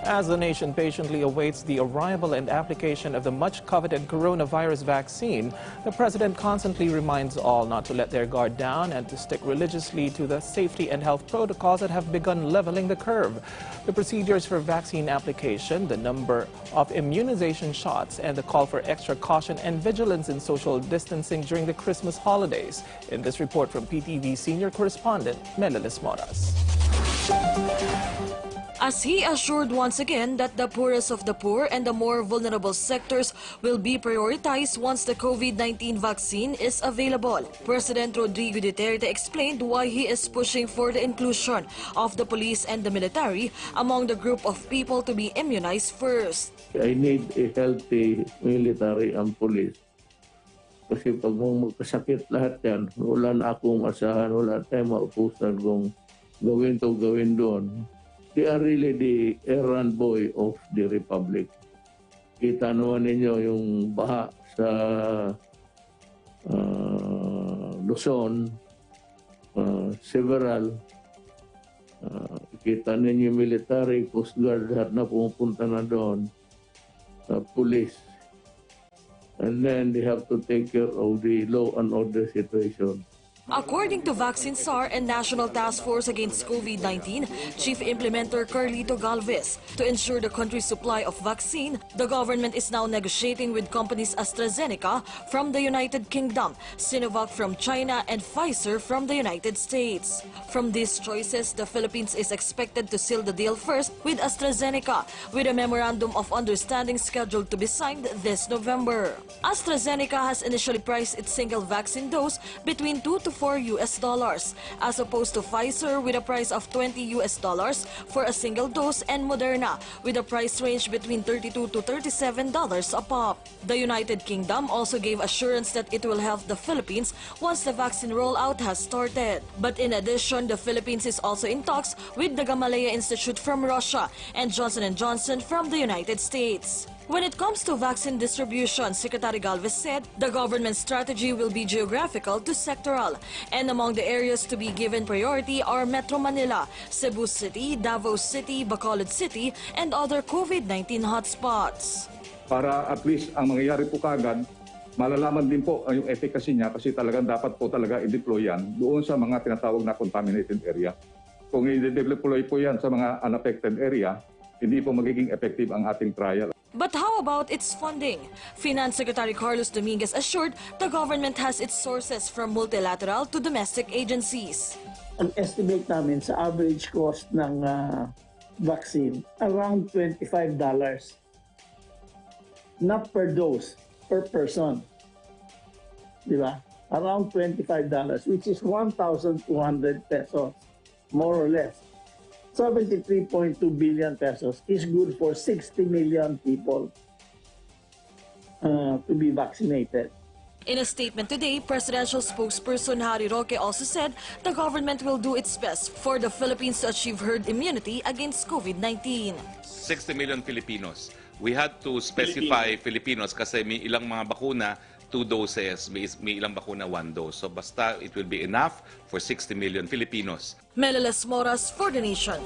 As the nation patiently awaits the arrival and application of the much-coveted coronavirus vaccine, the president constantly reminds all not to let their guard down and to stick religiously to the safety and health protocols that have begun leveling the curve. The procedures for vaccine application, the number of immunization shots, and the call for extra caution and vigilance in social distancing during the Christmas holidays. In this report from PTV senior correspondent Meleles Moras. As he assured once again that the poorest of the poor and the more vulnerable sectors will be prioritized once the COVID-19 vaccine is available. President Rodrigo Duterte explained why he is pushing for the inclusion of the police and the military among the group of people to be immunized first. I need a healthy military and police. Kasi pag magkasakit lahat yan, wala na akong asahan, wala tayong maupusan kung gawin to, gawin doon. They are really the errand boy of the Republic. Kita naman ninyo yung baha sa Luzon, several. Kita ninyo military, Coast Guard, lahat na pumupunta na doon, police. And then they have to take care of the law and order situation. According to Vaccine SAR and National Task Force Against COVID-19, Chief Implementer Carlito Galvez, to ensure the country's supply of vaccine, the government is now negotiating with companies AstraZeneca from the United Kingdom, Sinovac from China, and Pfizer from the United States. From these choices, the Philippines is expected to seal the deal first with AstraZeneca, with a memorandum of understanding scheduled to be signed this November. AstraZeneca has initially priced its single vaccine dose between $2 to $4, as opposed to Pfizer with a price of $20 for a single dose and Moderna with a price range between $32 to $37 a pop. The United Kingdom also gave assurance that it will help the Philippines once the vaccine rollout has started. But in addition, the Philippines is also in talks with the Gamaleya Institute from Russia and Johnson & Johnson from the United States. When it comes to vaccine distribution, Secretary Galvez said the government's strategy will be geographical to sectoral, and among the areas to be given priority are Metro Manila, Cebu City, Davao City, Bacolod City, and other COVID-19 hotspots. Para at least ang mangyayari po kagad, malalaman din po yung efficacy niya kasi talagang dapat po talaga i-deploy yan doon sa mga tinatawag na contaminated area. Kung i-deploy po yan sa mga unaffected area, hindi po magiging effective ang ating trial. But how about its funding? Finance Secretary Carlos Dominguez assured the government has its sources from multilateral to domestic agencies. Ang estimate namin sa average cost ng vaccine, around $25. Not per dose, per person. Di ba? Around $25, which is 1,200 pesos, more or less. 73.2 billion pesos is good for 60 million people to be vaccinated. In a statement today, presidential spokesperson Harry Roque also said the government will do its best for the Philippines to achieve herd immunity against COVID-19. 60 million Filipinos. We had to specify Filipinos kasi may ilang mga bakuna 2 doses, may ilang bakuna 1 dose. So basta it will be enough for 60 million Filipinos. Meleles Moras for the Nation.